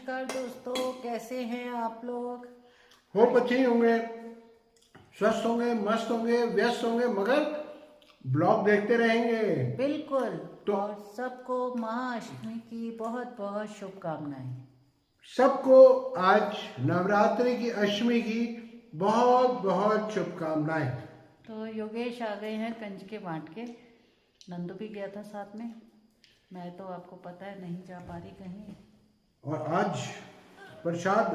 नमस्कार दोस्तों, कैसे हैं आप लोग। होप अच्छे ही होंगे, स्वस्थ होंगे, मस्त होंगे, व्यस्त होंगे, मगर ब्लॉग देखते रहेंगे। बिल्कुल। तो और सबको महाअष्टमी की बहुत बहुत शुभकामनाएं। सबको आज नवरात्रि की अष्टमी की बहुत बहुत शुभकामनाएं। तो योगेश आ गए हैं कंजके बांट के। नंदू भी गया था साथ में। मैं तो आपको पता है नहीं जा पा रही कहीं। और आज प्रसाद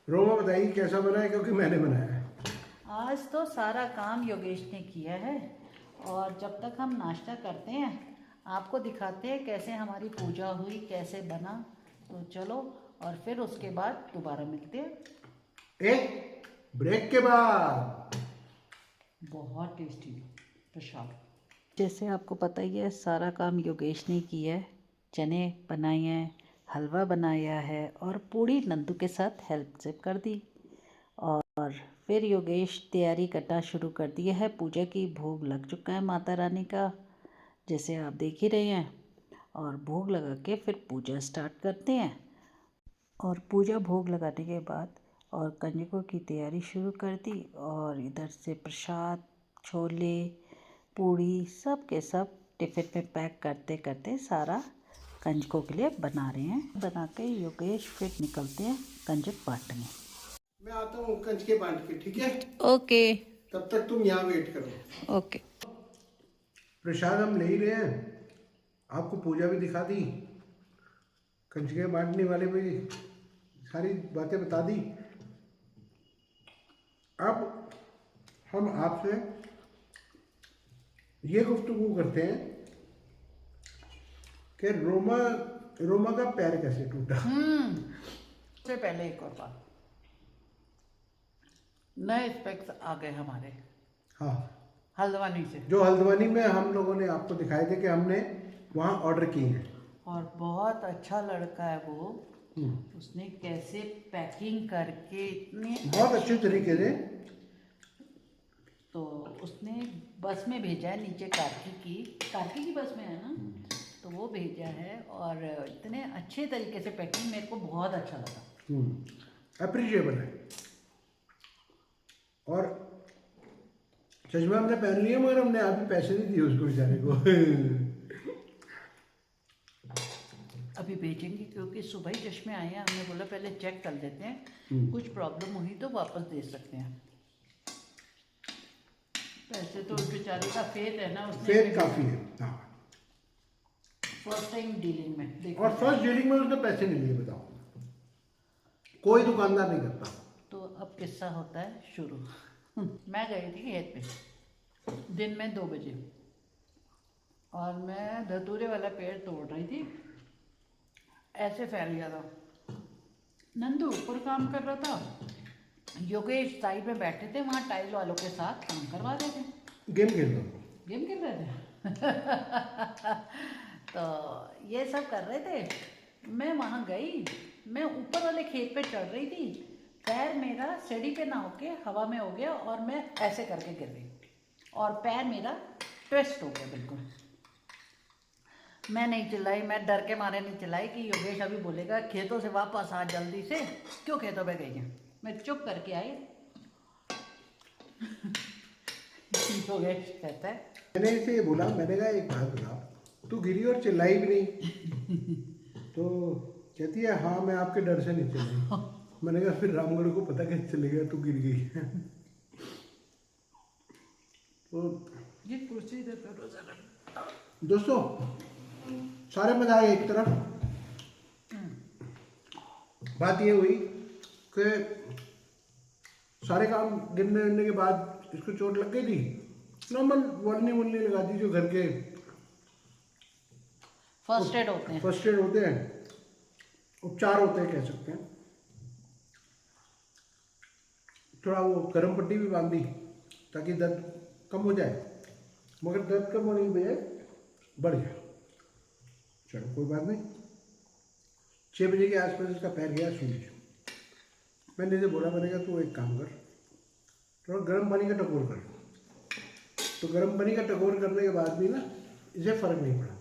रोमा बताइए कैसा बना है, क्योंकि मैंने बनाया है। आज तो सारा काम योगेश ने किया है। और जब तक हम नाश्ता करते हैं आपको दिखाते हैं कैसे हमारी पूजा हुई, कैसे बना। तो चलो, और फिर उसके बाद दोबारा मिलते हैं एक ब्रेक के बाद। बहुत टेस्टी प्रसाद। जैसे आपको पता ही है सारा काम योगेश ने किया है। चने बनाए हैं, हलवा बनाया है और पूड़ी नंदू के साथ हेल्प से कर दी। और फिर योगेश तैयारी करना शुरू कर दिया है। पूजा की भोग लग चुका है माता रानी का, जैसे आप देख ही रहे हैं। और भोग लगा के फिर पूजा स्टार्ट करते हैं। और पूजा भोग लगाने के बाद और कंजकों की तैयारी शुरू कर दी। और इधर से प्रसाद, छोले, पूड़ी सब के सब टिफ़िन में पैक करते करते सारा कंजकों के लिए बना रहे हैं। बना के योगेश फिर निकलते हैं कंजक बांटने। मैं आता हूँ कंजके बांट के, ठीक है? ओके। तब तक तुम यहाँ वेट करो। ओके। प्रसाद हम ले ही रहे हैं, आपको पूजा भी दिखा दी, कंजके बांटने वाले भी सारी बातें बता दी। अब हम आपसे ये गुफ्तगू करते हैं कि रोमा का पैर कैसे टूटा। उससे पहले एक और बात, नए स्पेक्स आ गए हमारे हाँ, हल्द्वानी से। जो हल्द्वानी में हम लोगों ने आपको दिखाए थे कि हमने वहाँ ऑर्डर किए हैं। और बहुत अच्छा लड़का है वो। उसने कैसे पैकिंग करके इतने बहुत अच्छे तरीके से। तो उसने बस में भेजा है, नीचे कार्की की बस में है ना, तो वो भेजा है। और इतने अच्छे तरीके से पैकिंग, मेरे को बहुत अच्छा लगा। अप्रिशिएबल है। और चश्मा हमने पहन लिया, मगर हमने अभी पैसे नहीं दिए उसको बेचारे को। अभी भेजेंगे क्योंकि सुबह ही चश्मे आए हैं। हमने बोला पहले चेक कर लेते हैं, कुछ प्रॉब्लम हुई तो वापस दे सकते हैं। पैसे तो उस बेचारे का फेथ है ना, उसने फेथ काफी है। हाँ, फर्स्ट टाइम डीलिंग में देखो। और फर्स्ट डीलिंग में उसने पैसे नहीं लिए, बताओ। कोई दुकानदार नहीं करता। तो अब किस्सा होता है शुरू। मैं गई थी खेत पे दिन में 2 बजे, और मैं धतूरे वाला पेड़ तोड़ रही थी। ऐसे फैल गया था। नंदू ऊपर काम कर रहा था, योगेश साइड में बैठे थे, वहाँ टाइल वालों के साथ काम करवा रहे थे। गेम खेल रहा। गेम खेल रहे थे। तो ये सब कर रहे थे। मैं वहाँ गई, मैं ऊपर वाले खेत पे चढ़ रही थी। पैर मेरा सीढ़ी पे ना होके हवा में हो गया और मैं ऐसे करके गिर गई। और पैर मेरा ट्विस्ट हो गया बिल्कुल। मैं नहीं चिल्लाई, मैं डर के मारे नहीं चिल्लाई कि योगेश अभी बोलेगा खेतों से वापस आ जल्दी से, क्यों खेतों पे गई है। मैं चुप करके आई। योगेश कहता है, मैंने इसे ये बोला, मैंने कहा एक बात बता, तू गिरी और चिल्लाई भी नहीं। तो कहती है हाँ मैं आपके डर से नहीं चिल्लाई। मैंने कहा फिर रामगढ़ को पता कैसे चलेगा तू गिर गई है। तो ये कुर्सी दे दो जरा। दोस्तों, सारे मजा एक तरफ, बात ये हुई कि सारे काम गिरने के बाद इसको चोट लग गई थी। नॉर्मल वल्ली लगा दी, जो घर के फर्स्ट एड होते हैं। फर्स्ट एड होते हैं, उपचार होते हैं कह सकते हैं। थोड़ा वो गर्म पट्टी भी बांध दी ताकि दर्द कम हो जाए, मगर दर्द कम होने की बजाय बढ़ जाए। चलो कोई बात नहीं। 6 बजे के आसपास इसका पैर गया सूज। मैंने इसे बोला, मैंने कहा तू एक काम कर, थोड़ा गर्म पानी का टकोर कर। तो गर्म पानी का टकोर करने के बाद भी ना इसे फर्क नहीं पड़ा।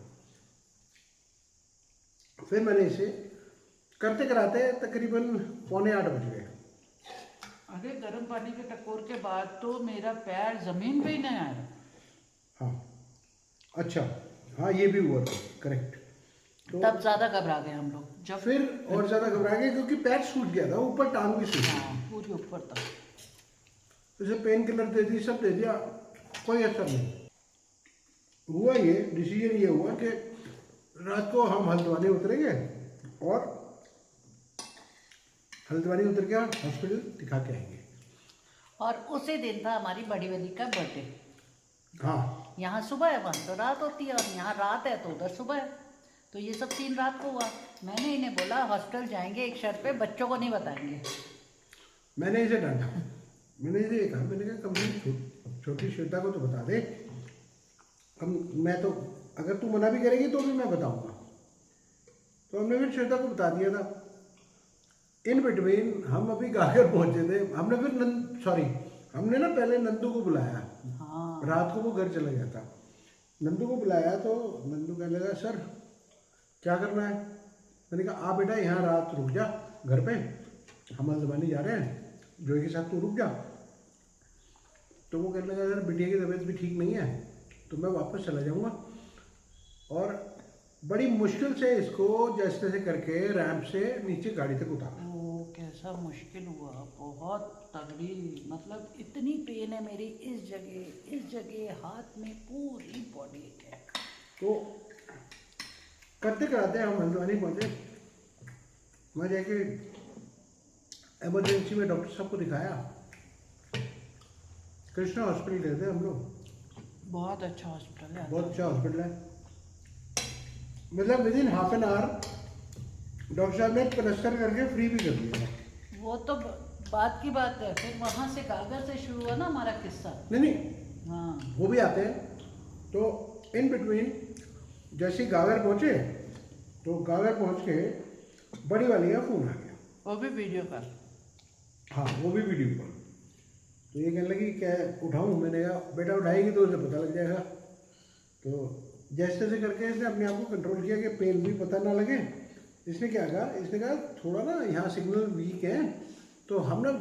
फिर मैंने इसे करते कराते तकरीबन 7:45 बज गए। अरे गर्म पानी के टकोर के बाद तो मेरा पैर जमीन पे ही नहीं आया। हाँ अच्छा, हाँ ये भी हुआ था, करेक्ट। तो तब ज्यादा घबरा गए हम लोग जब फिर और ज़्यादा घबरा गए क्योंकि पैर सूज गया था, ऊपर टांग भी सूज गई। हाँ पूरी ऊपर तक। उसे पेन किलर दे दी, सब दे दिया, कोई असर नहीं हुआ। ये डिसीजन ये हुआ कि रात को हम हल्द्वानी उतरेंगे और हल्द्वानी उतर के हॉस्पिटल दिखा के आएंगे। और उसी दिन था हमारी बड़ी वाली का बर्थडे। हाँ यहाँ सुबह है, वहाँ तो रात होती है, और यहाँ रात है तो उधर सुबह है। तो ये सब सीन रात को हुआ। मैंने इन्हें बोला हॉस्टल जाएंगे एक शर्त पे, बच्चों को नहीं बताएंगे। मैंने इसे डांटा, मैंने इसे कहा, मैंने कहा कम से कम छोटी श्वेता को तो बता दे। मैं तो अगर तू मना भी करेगी तो भी मैं बताऊंगा। तो हमने फिर श्वेता को बता दिया था। इन बिटवीन हम अभी गागर पहुंचे थे, हमने फिर हमने ना पहले नंदू को बुलाया। हाँ रात को वो घर चला गया था। नंदू को बुलाया तो नंदू कहने लगा सर क्या करना है। मैंने कहा आ बेटा यहाँ रात रुक जा घर पे, हम हल्द्वानी जा रहे हैं, जोई के साथ तू रुक जा। तो वो कहने लगा सर बिटिया की तबीयत भी ठीक नहीं है तो मैं वापस चला जाऊँगा। और बड़ी मुश्किल से इसको जैसे तैसे करके रैंप से नीचे गाड़ी तक उतारा। वो कैसा मुश्किल हुआ, बहुत तगड़ी, मतलब इतनी पेन है मेरी इस जगह हाथ में, पूरी बॉडी है। तो करते कराते हम हल्द्वानी पहुँचे। वहाँ जाके इमरजेंसी में डॉक्टर साहब को दिखाया। कृष्णा हॉस्पिटल गए थे हम लोग। बहुत अच्छा हॉस्पिटल है। बहुत अच्छा हॉस्पिटल है, मतलब with in half an hour doctor साहब ने प्लास्टर करके फ्री भी कर दिया। वो तो बात की बात है। फिर वहाँ से गागर से शुरू हुआ ना हमारा किस्सा। नहीं हाँ वो भी आते हैं। तो इन बिटवीन जैसे ही गागर पहुँचे तो गागर पहुँच के बड़ी वाली का फ़ोन आ गया। वो भी वीडियो कॉल। हाँ वो भी वीडियो कॉल। तो ये कहने लगी क्या उठाऊँ। मैंने कहा बेटा उठाएगी तो उसे पता लग जाएगा। तो जैसे तैसे करके इसने अपने आप को कंट्रोल किया कि पेन भी पता ना लगे। इसने क्या कहा, इसने कहा थोड़ा ना यहाँ सिग्नल वीक है तो हम ना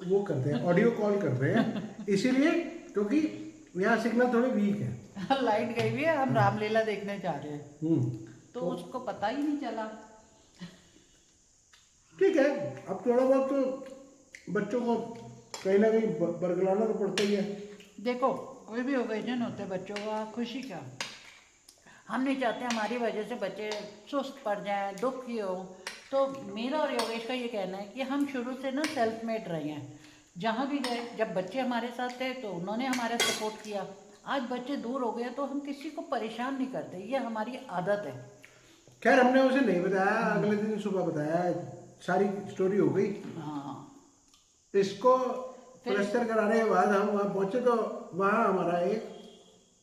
वो करते हैं, ऑडियो कॉल करते हैं, इसीलिए क्योंकि यहाँ सिग्नल थोड़े वीक है। लाइट गई हुई है, हम रामलीला देखने जा रहे हैं। तो तो उसको पता ही नहीं चला। ठीक है, अब थोड़ा बहुत तो बच्चों को कहीं ना कहीं बरगलाना तो पड़ता ही है। देखो कोई भी ओकेजन होते हैं बच्चों का खुशी का, हम नहीं चाहते हमारी वजह से बच्चे सुस्त पड़ जाएं, दुखी हो। तो मेरा और योगेश का ये कहना है कि हम शुरू से ना सेल्फ मेड रहे हैं। जहाँ भी गए, जब बच्चे हमारे साथ थे तो उन्होंने हमारा सपोर्ट किया। आज बच्चे दूर हो गए तो हम किसी को परेशान नहीं करते, ये हमारी आदत है। खैर हमने उसे नहीं बताया, अगले दिन सुबह बताया, सारी स्टोरी हो गई। हाँ इसको प्लास्टर कराने के बाद हम वहाँ पहुँचे तो वहाँ हमारा एक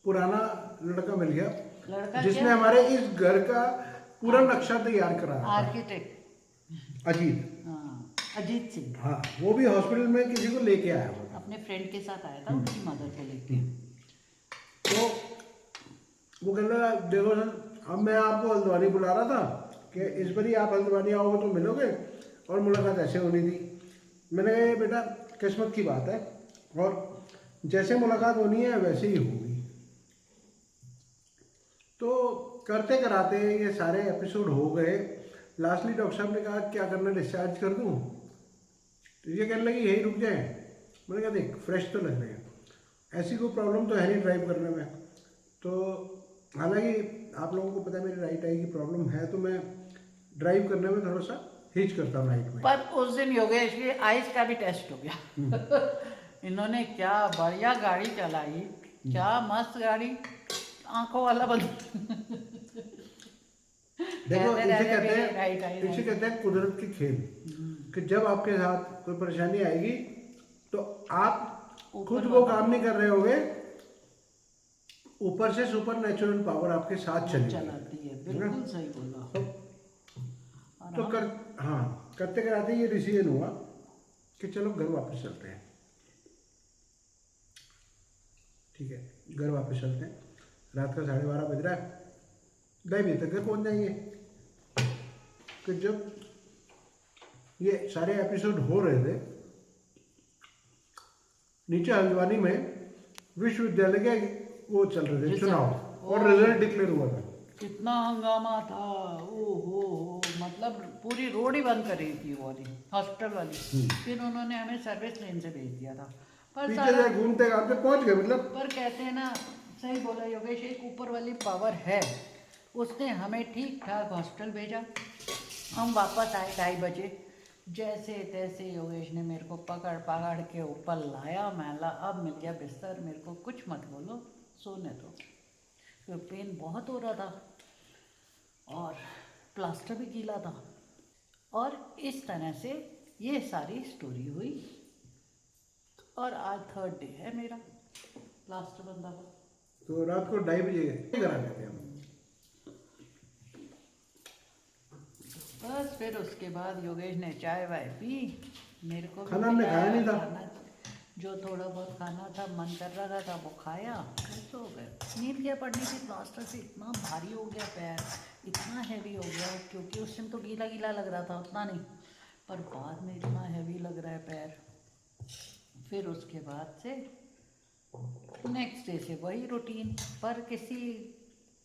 पुराना लड़का मिल गया, लड़का जिसने हमारे इस घर का पूरा नक्शा तैयार करा था। आर्किटेक्ट अजीत। हाँ अजीत सिंह। हाँ वो भी हॉस्पिटल में किसी को लेके आया हुआ था। अपने फ्रेंड के साथ आया था, उनकी मदर को लेके। तो वो कह रहा देखो सर, अब मैं आपको हल्द्वानी बुला रहा था कि इस बार ही आप हल्द्वानी आओगे तो मिलोगे, और मुलाकात ऐसे होनी थी। मैंने कहा ये बेटा किस्मत की बात है, और जैसे मुलाकात होनी है वैसे ही होगी। तो करते कराते ये सारे एपिसोड हो गए। लास्टली डॉक्टर साहब ने कहा क्या करना, डिस्चार्ज कर दूं। तो ये कहने लगी यही रुक जाए। मैंने कहा देख फ्रेश तो लग रहे हैं, ऐसी कोई प्रॉब्लम तो है नहीं ड्राइव करने में। तो हालांकि आप लोगों को पता है मेरी राइट आई की प्रॉब्लम है, तो मैं ड्राइव करने में थोड़ा सा हिच करता हूँ नाइट में। पर उस दिन योगेश की आइस का भी टेस्ट हो गया। इन्होंने क्या बढ़िया गाड़ी चलाई, क्या मस्त गाड़ी, आंखों वाला बंद। देखो राइट इसे कहते हैं कुदरत की खेल, कि जब आपके साथ कोई परेशानी आएगी तो आप खुद वो काम नहीं कर रहे होगे, ऊपर से सुपर नेचुरल पावर आपके साथ चलाती है। बिल्कुल सही बोला। तो करते कराते ये डिसीजन हुआ कि चलो घर वापस चलते हैं। ठीक है घर वापस चलते हैं। रात का 12:30 बज रहा है, 2:30 बजे तक घर पहुंच जाएंगे। कि जब ये सारे एपिसोड हो रहे थे, नीचे हल्द्वानी में विश्वविद्यालय के वो चल रहे थे चुनाव और रिजल्ट डिक्लेयर हुआ था। कितना हंगामा था, ओहो मतलब पूरी रोड ही बंद कर रही थी वो वाली हॉस्पिटल वाली। फिर उन्होंने हमें सर्विस लेन से भेज दिया था, पर पीछे से घूमते घामते पहुंच गए मतलब। पर कहते हैं ना, सही बोला योगेश, एक ऊपर वाली पावर है, उसने हमें ठीक ठाक हॉस्पिटल भेजा। हम वापस आए 2:30 बजे, जैसे तैसे योगेश ने मेरे को पकड़ पकड़ के ऊपर लाया, मैला अब मिल गया बिस्तर, मेरे को कुछ मत बोलो, सोने दो। फिर पेन बहुत हो रहा था और प्लास्टर भी गीला था, और इस तरह से ये सारी स्टोरी हुई। और आज 3rd डे है मेरा प्लास्टर बंदा का। तो रात को 2:30 बजे करा लेते हम। बस फिर उसके बाद योगेश ने चाय वाय पी, मेरे को भी खाना हमने खाया नहीं था। खाना जो थोड़ा बहुत खाना था, मन कर रहा था वो खाया, फिर सो गए। नींद क्या पड़नी थी, प्लास्टर से इतना भारी हो गया पैर, इतना हैवी हो गया, क्योंकि उस दिन तो गीला गीला लग रहा था उतना नहीं, पर बाद में इतना हैवी लग रहा है पैर। फिर उसके बाद से नेक्स्ट डे से वही रूटीन, पर किसी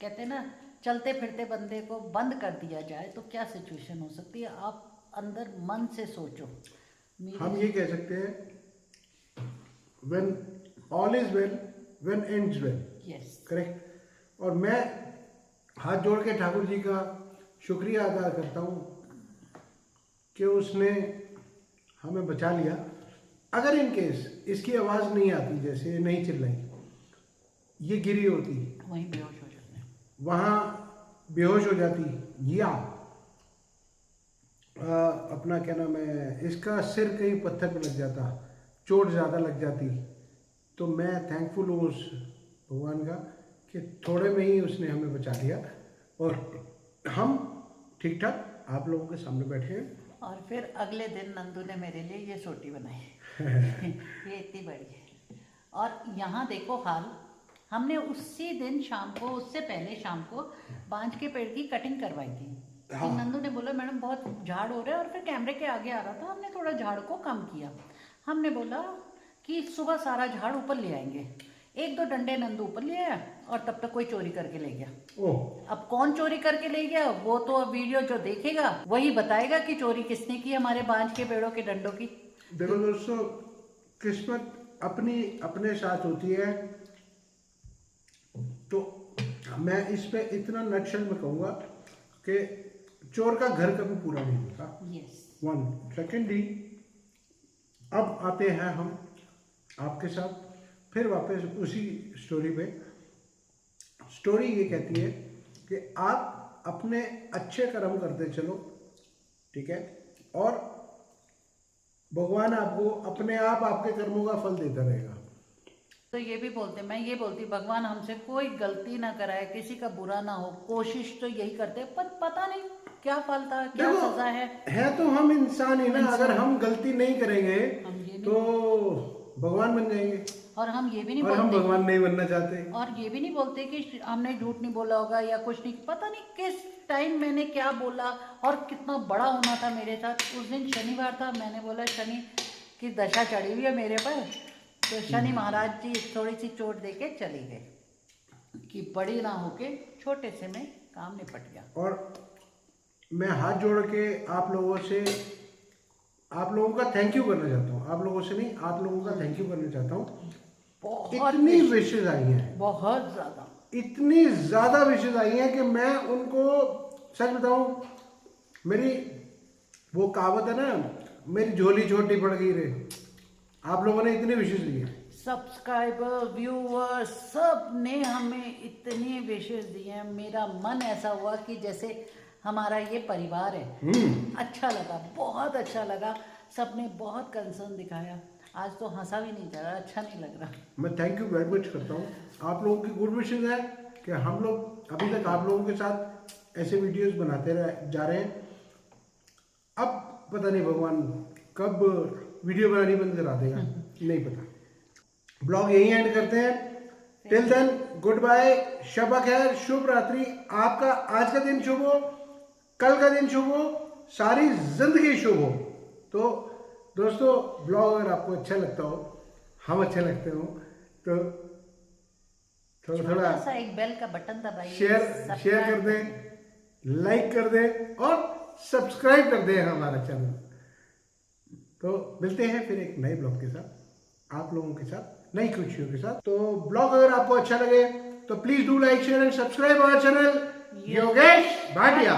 कहते ना चलते फिरते बंदे को बंद कर दिया जाए तो क्या सिचुएशन हो सकती है, आप अंदर मन से सोचो। हम ये कह सकते हैं, when all is well, when ends well, yes correct. और मैं हाथ जोड़ के ठाकुर जी का शुक्रिया अदा करता हूँ कि उसने हमें बचा लिया। अगर इन केस इसकी आवाज़ नहीं आती, जैसे नहीं चिल्लाई, ये गिरी होती, वहीं बेहोश हो जाते, वहाँ बेहोश हो जाती, या अपना क्या नाम है, इसका सिर कहीं पत्थर पे लग जाता, चोट ज़्यादा लग जाती। तो मैं थैंकफुल हूँ उस भगवान का कि थोड़े में ही उसने हमें बचा लिया और हम ठीक ठाक आप लोगों के सामने बैठे हैं। और फिर अगले दिन नंदू ने मेरे लिए ये सोटी बनाई ये इतनी बड़ी है। और यहाँ देखो हाल, हमने उसी दिन शाम को, उससे पहले शाम को बांज के पेड़ की कटिंग करवाई थी। हाँ। नंदू ने बोला मैडम बहुत झाड़ हो रहा है, और फिर कैमरे के आगे आ रहा था, हमने थोड़ा झाड़ को कम किया। हमने बोला कि सुबह सारा झाड़ ऊपर ले आएंगे, 1-2 डंडे नंदू ऊपर ले आया, और तब तक कोई चोरी करके ले गया। ओह, अब कौन चोरी करके ले गया वो तो अब वीडियो जो देखेगा वही बताएगा कि चोरी किसने की हमारे बांज के पेड़ों के डंडों की। देखो दोस्तों, किस्मत अपनी अपने साथ होती है। तो मैं इस पे इतना नक्शल में कहूँगा कि चोर का घर कभी पूरा नहीं होता। यस। 1 सेकेंडली, अब आते हैं हम आपके साथ फिर वापस उसी स्टोरी पे। स्टोरी ये कहती है कि आप अपने अच्छे कर्म करते चलो, ठीक है, और भगवान आपको अपने आप आपके कर्मों का फल देता रहेगा। तो ये भी बोलते, मैं ये बोलती भगवान हमसे कोई गलती ना कराए, किसी का बुरा ना हो, कोशिश तो यही करते, पर पता नहीं क्या फल था, क्या सजा है तो हम इंसान ही ना। अगर हम गलती नहीं करेंगे हम ये नहीं, तो भगवान बन जाएंगे, और हम ये भी नहीं और हम बोलते, भगवान नहीं बनना चाहते। और ये भी नहीं बोलते कि हमने झूठ नहीं बोला होगा या कुछ नहीं, पता नहीं किस टाइम मैंने क्या बोला और कितना बड़ा होना था मेरे साथ। उस दिन शनिवार था, मैंने बोला शनि की दशा चढ़ी हुई है मेरे पर, तो शनि महाराज जी थोड़ी सी चोट दे के चले गए कि बड़ी ना होके छोटे से में काम निपट गया। और मैं हाथ जोड़ के आप लोगों से, आप लोगों का थैंक यू करना चाहता हूँ। आप लोगों से नहीं, आप लोगों का थैंक यू करना चाहता हूँ। बहुत इतनी विशेष आई हैं, बहुत ज़्यादा, इतनी ज़्यादा विशेष आई हैं कि मैं उनको सच बताऊँ, मेरी वो कहावत है ना, मेरी झोली छोटी पड़ गई रे। आप लोगों ने इतनी विशेष दी है, सब्सक्राइबर, व्यूअर्स, सब ने हमें इतने विशेष दिए हैं। मेरा मन ऐसा हुआ कि जैसे हमारा ये परिवार है। अच्छा लगा, बहुत अच्छा लगा, सबने बहुत कंसर्न दिखाया। आज तो हंसा भी नहीं जा रहा, अच्छा नहीं लग रहा। मैं थैंक यू वेरी मच करता हूँ। आप लोगों की गुड विशेष है कि हम लोग अभी तक आप लोगों के साथ ऐसे वीडियोस बनाते जा रहे हैं। अब पता नहीं भगवान कब वीडियो बनानी बंद करा देगा, नहीं पता। ब्लॉग यहीं एंड करते हैं। टिल देन गुड बाय, शब खैर, शुभ रात्रि। आपका आज का दिन शुभ हो, कल का दिन शुभ हो, सारी जिंदगी शुभ हो। तो दोस्तों ब्लॉग अगर आपको अच्छा लगता हो, हम अच्छे लगते हो, तो थोड़ा थोड़ा छोटा सा एक बेल का बटन दबाइए, शेयर सब्सक्राइब कर करिए। दें, लाइक कर दें और सब्सक्राइब कर दें हमारा चैनल। तो मिलते हैं फिर एक नए ब्लॉग के साथ, आप लोगों के साथ, नई खुशियों के साथ। तो ब्लॉग अगर आपको अच्छा लगे तो please do like share and subscribe our channel Yogesh Bhatia.